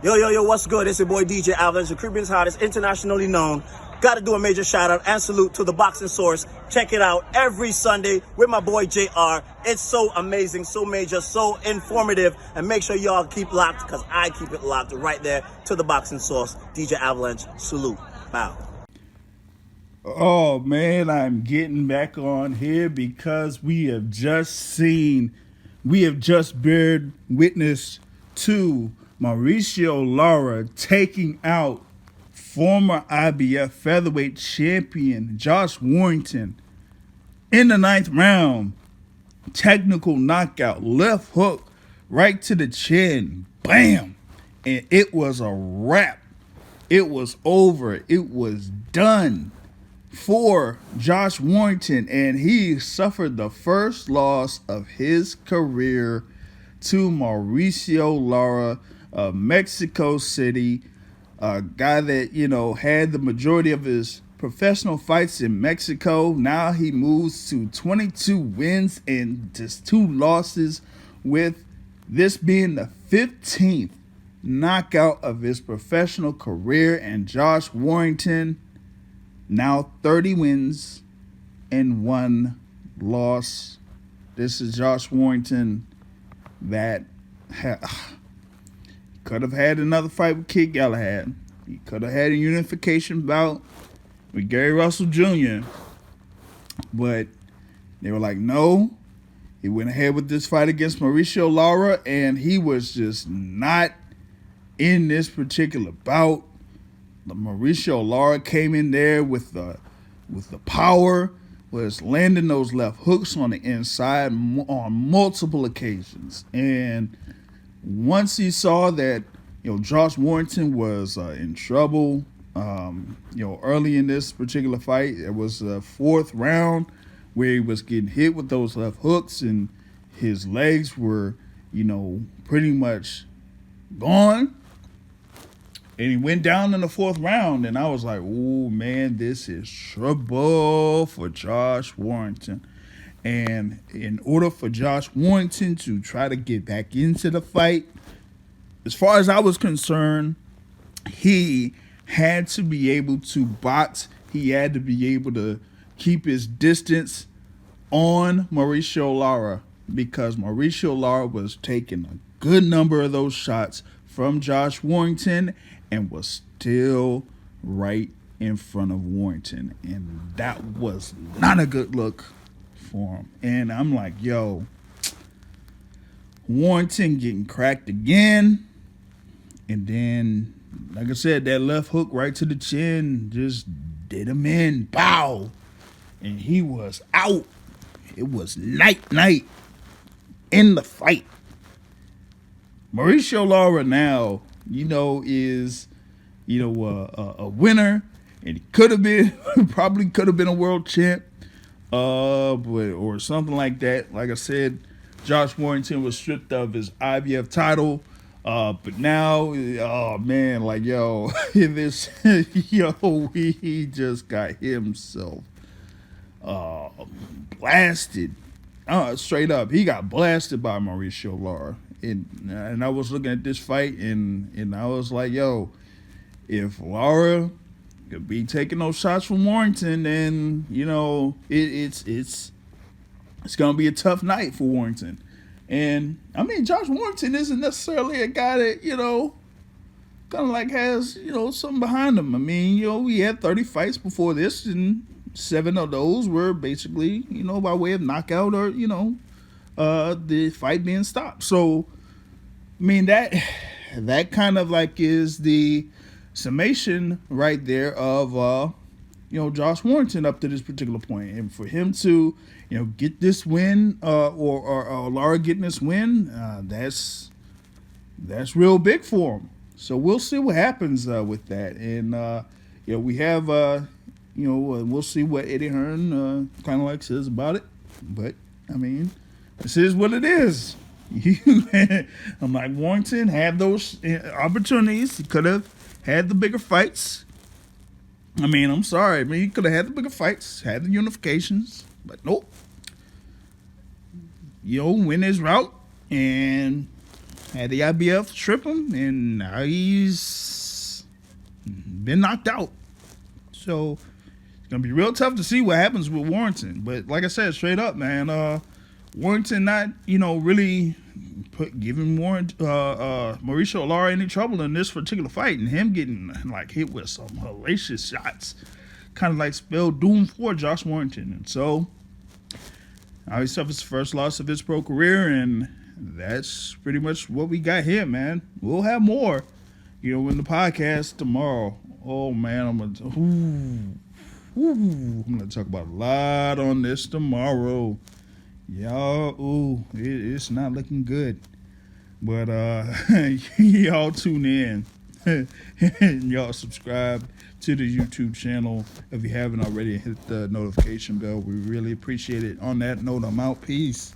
Yo, what's good? It's your boy DJ Avalanche, the Caribbean's hottest, internationally known. Got to do a major shout out and salute to the Boxing Source. Check it out every Sunday with my boy JR. It's so amazing, so major, so informative. And make sure y'all keep locked, because I keep it locked right there to the Boxing Source. DJ Avalanche, salute. Bow. Oh man, I'm getting back on here because we have just beared witness to Mauricio Lara taking out former IBF featherweight champion Josh Warrington in the 9th round. Technical knockout, left hook right to the chin, bam, and it was a wrap. It was over. It was done for Josh Warrington, and he suffered the first loss of his career to Mauricio Lara of Mexico City, a guy that, had the majority of his professional fights in Mexico. Now he moves to 22 wins and just 2 losses, with this being the 15th knockout of his professional career. And Josh Warrington, now 30 wins and 1 loss. This is Josh Warrington that could have had another fight with Kid Galahad. He could have had a unification bout with Gary Russell Jr. But they were like, no. He went ahead with this fight against Mauricio Lara, and he was just not in this particular bout. Mauricio Lara came in there with the power, was landing those left hooks on the inside on multiple occasions. And once he saw that, Josh Warrington was in trouble, early in this particular fight, it was the 4th round where he was getting hit with those left hooks, and his legs were, pretty much gone. And he went down in the 4th round, and I was like, oh, man, this is trouble for Josh Warrington. And in order for Josh Warrington to try to get back into the fight, as far as I was concerned, he had to be able to box. He had to be able to keep his distance on Mauricio Lara, because Mauricio Lara was taking a good number of those shots from Josh Warrington and was still right in front of Warrington. And that was not a good look for him. And I'm like, yo, Warrington getting cracked again. And then, like I said, that left hook right to the chin just did him in. Bow. And he was out. It was night in the fight. Mauricio Lara now, is, a winner. And he could have been, probably could have been a world champ. Or something like that. Like I said, Josh Warrington was stripped of his IBF title. But now, oh man, like, yo, he just got himself blasted. Straight up, he got blasted by Mauricio Lara. And I was looking at this fight, and I was like, yo, if Lara could be taking those shots from Warrington, then it's gonna be a tough night for Warrington. And I mean, Josh Warrington isn't necessarily a guy that kind of like has something behind him. I mean, we had 30 fights before this, and 7 of those were basically by way of knockout or the fight being stopped. So I mean, that kind of like is the summation right there of Josh Warrington up to this particular point. And for him to get this win, or Lara getting this win, that's real big for him. So we'll see what happens with that. And we have we'll see what Eddie Hearn kind of like says about it. But I mean, this is what it is. I'm like, Warrington had those opportunities. He could have had the bigger fights. I mean, I'm sorry. I mean, he could have had the bigger fights, had the unifications, but nope. Win his route and Had the IBF trip him, and now he's been knocked out. So it's gonna be real tough to see what happens with Warrington. But like I said, straight up, man, Warrington not, really giving Mauricio Lara any trouble in this particular fight, and him getting like hit with some hellacious shots, kind of like spelled doom for Josh Warrington. And so now he suffers the first loss of his pro career, and that's pretty much what we got here, man. We'll have more, in the podcast tomorrow. Oh man, I'm gonna talk about a lot on this tomorrow. Y'all, it's not looking good. But y'all tune in and y'all subscribe to the YouTube channel if you haven't already. Hit the notification bell. We really appreciate it. On that note, I'm out. Peace.